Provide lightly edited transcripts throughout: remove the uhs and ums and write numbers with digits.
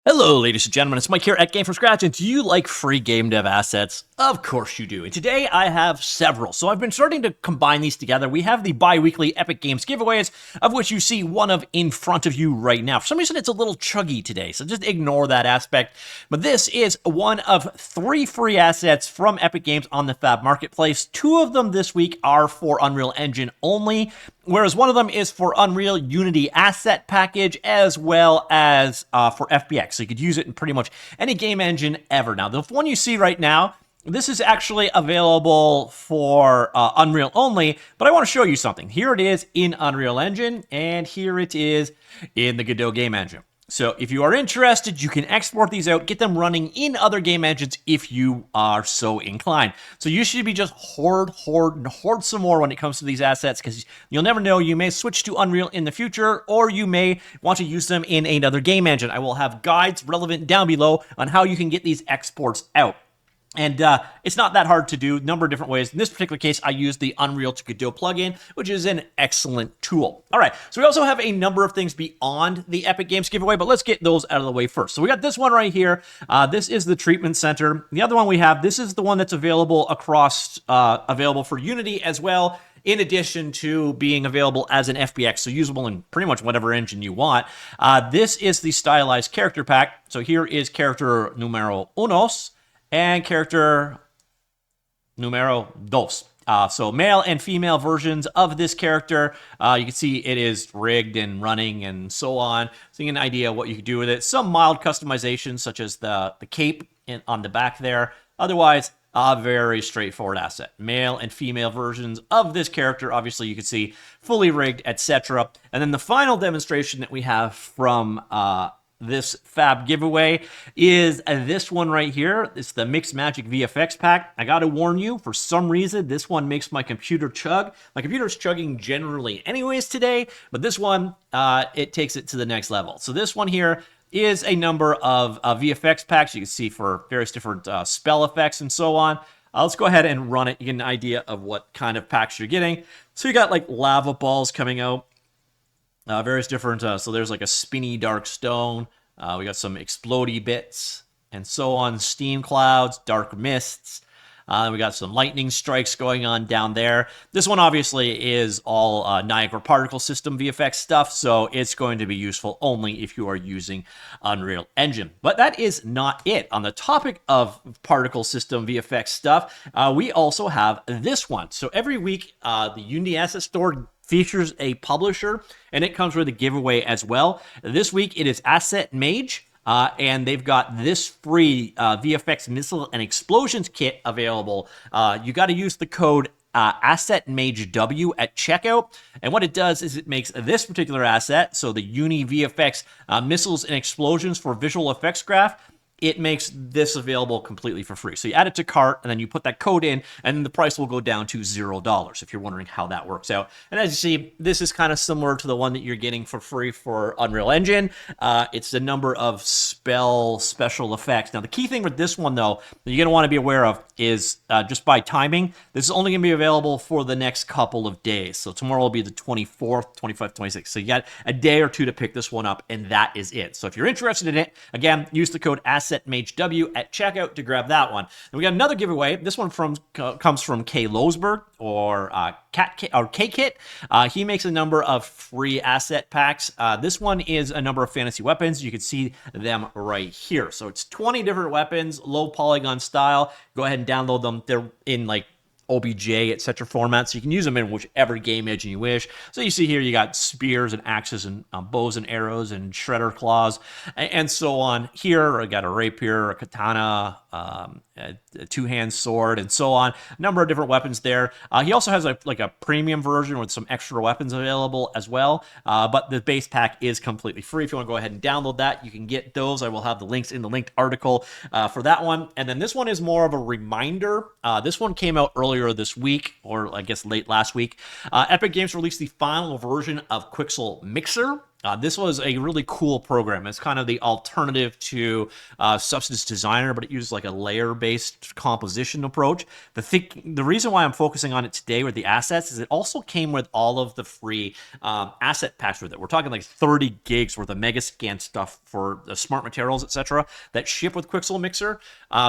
Hello, ladies and gentlemen, it's Mike here at Gamefromscratch, and do you like free game dev assets? Of course you do, and today I have several, so I've been starting to combine these together. We have the bi-weekly Epic Games giveaways, of which you see one of in front of you right now. For some reason, it's a little chuggy today, so just ignore that aspect. But this is one of 3 free assets from Epic Games on the Fab Marketplace. 2 of them this week are for Unreal Engine only, whereas one of them is for Unreal Unity Asset Package, as well as for FBX. So you could use it in pretty much any game engine ever. Now, the one you see right now, this is actually available for Unreal only, but I want to show you something. Here it is in Unreal Engine, and here it is in the Godot game engine. So if you are interested, you can export these out, get them running in other game engines if you are so inclined. So you should be just hoard some more when it comes to these assets, because you'll never know. You may switch to Unreal in the future, or you may want to use them in another game engine. I will have guides relevant down below on how you can get these exports out. And it's not that hard to do, number of different ways. In this particular case, I use the Unreal to Godot plugin, which is an excellent tool. All right, so we also have a number of things beyond the Epic Games giveaway, but let's get those out of the way first. So we got this one right here. This is the treatment center. The other one we have, this is the one that's available across, available for Unity as well, in addition to being available as an FBX, so usable in pretty much whatever engine you want. This is the stylized character pack. So here is character numero unos, and character numero dos. So male and female versions of this character. You can see it is rigged and running and so on. So you get an idea what you can do with it. Some mild customizations, such as the cape on the back there. Otherwise, a very straightforward asset. Male and female versions of this character. Obviously, you can see fully rigged, etc. And then the final demonstration that we have from this Fab giveaway is this one right here. It's the Mixed Magic VFX pack. I gotta warn you, for some reason, this one makes my computer chug. My computer's chugging generally anyways today, but this one, it takes it to the next level. So this one here is a number of VFX packs you can see for various different spell effects and so on. Let's go ahead and run it. You get an idea of what kind of packs you're getting. So you got like lava balls coming out. Various different, so there's like a spinny dark stone. We got some explodey bits and so on. Steam clouds, dark mists. We got some lightning strikes going on down there. This one obviously is all Niagara particle system VFX stuff, so it's going to be useful only if you are using Unreal Engine. But that is not it. On the topic of particle system VFX stuff, we also have this one. So every week, the Unity Asset Store features a publisher, and it comes with a giveaway as well. This week, it is Asset Mage. And they've got this free VFX missile and explosions kit available. You got to use the code AssetMageW at checkout. And what it does is it makes this particular asset, so the Uni VFX missiles and explosions for visual effects graph, it makes this available completely for free. So you add it to cart, and then you put that code in, and then the price will go down to $0, if you're wondering how that works out. And as you see, this is kind of similar to the one that you're getting for free for Unreal Engine. It's the number of special effects. Now, the key thing with this one, though, that you're going to want to be aware of is just by timing, this is only going to be available for the next couple of days. So tomorrow will be the 24th, 25th, 26th. So you got a day or two to pick this one up, and that is it. So if you're interested in it, again, use the code AssetMageW at checkout to grab that one. And we got another giveaway. This one comes from K. Losberg or KayKit. He makes a number of free asset packs. This one is a number of fantasy weapons. You can see them right here. So it's 20 different weapons, low polygon style. Go ahead and download them. They're in like OBJ, etc. formats, so you can use them in whichever game engine you wish. So you see here, you got spears and axes and bows and arrows and shredder claws and so on. Here, I got a rapier, a katana, a two-hand sword, and so on. A number of different weapons there. He also has like a premium version with some extra weapons available as well. But the base pack is completely free. If you want to go ahead and download that, you can get those. I will have the links in the linked article for that one. And then this one is more of a reminder. This one came out earlier this week, or I guess late last week. Epic Games released the final version of Quixel Mixer. This was a really cool program. It's kind of the alternative to Substance Designer, but it uses like a layer-based composition approach. The reason why I'm focusing on it today with the assets is it also came with all of the free asset packs with it. We're talking like 30 gigs worth of mega scan stuff for the smart materials, etc., that ship with Quixel Mixer.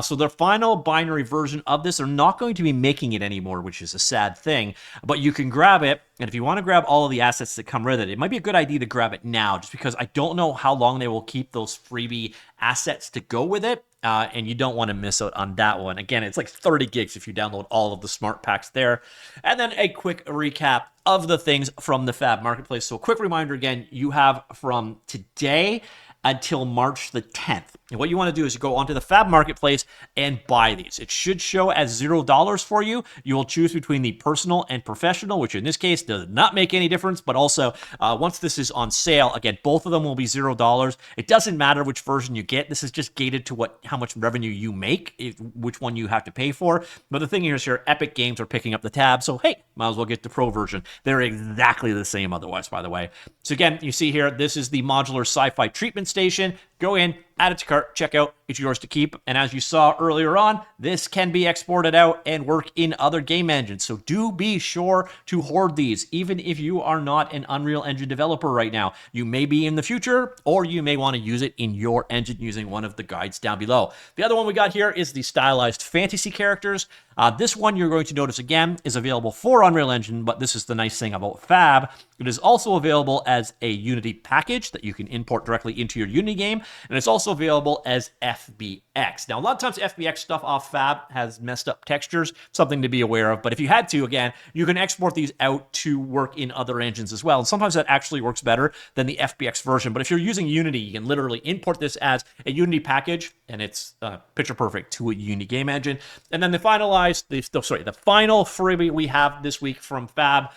So the final binary version of this, they're not going to be making it anymore, which is a sad thing, but you can grab it. And if you want to grab all of the assets that come with it, it might be a good idea to grab it now, just because I don't know how long they will keep those freebie assets to go with it. And you don't want to miss out on that one. Again, it's like 30 gigs if you download all of the smart packs there. And then a quick recap of the things from the Fab Marketplace. So a quick reminder again, you have from today until March the 10th. And what you want to do is you go onto the Fab Marketplace and buy these. It should show as $0 for you. You will choose between the personal and professional, which in this case does not make any difference, but also once this is on sale, again, both of them will be $0. It doesn't matter which version you get. This is just gated to how much revenue you make, which one you have to pay for. But the thing here is Epic Games are picking up the tab, so hey, might as well get the pro version. They're exactly the same otherwise, by the way. So again, you see here, this is the modular sci-fi treatment station. Go in, add it to cart, check out, it's yours to keep. And as you saw earlier on, this can be exported out and work in other game engines. So do be sure to hoard these, even if you are not an Unreal Engine developer right now. You may be in the future, or you may want to use it in your engine using one of the guides down below. The other one we got here is the stylized fantasy characters. This one you're going to notice again is available for Unreal Engine, but this is the nice thing about Fab. It is also available as a Unity package that you can import directly into your Unity game, and it's also available as FBX. Now, a lot of times FBX stuff off Fab has messed up textures, something to be aware of, but if you had to, again, you can export these out to work in other engines as well, and sometimes that actually works better than the FBX version. But if you're using Unity, you can literally import this as a Unity package, and it's picture perfect to a Unity game engine. And then the final freebie we have this week from Fab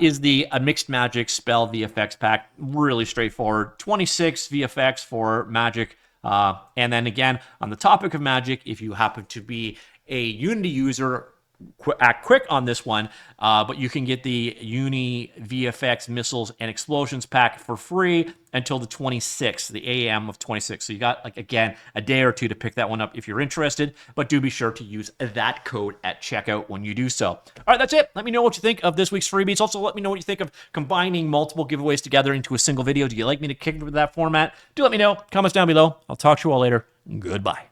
is the Mixed Magic Spell VFX pack. Really straightforward. 26 VFX for Magic. And then again, on the topic of Magic, if you happen to be a Unity user, act quick on this one, but you can get the Uni VFX Missiles and Explosions pack for free until the 26th, the AM of 26. So you got, like, again, a day or two to pick that one up if you're interested, but do be sure to use that code at checkout when you do so. All right, that's it. Let me know what you think of this week's freebies. Also, let me know what you think of combining multiple giveaways together into a single video. Do you like me to kick it with that format? Do let me know. Comments down below. I'll talk to you all later. Goodbye.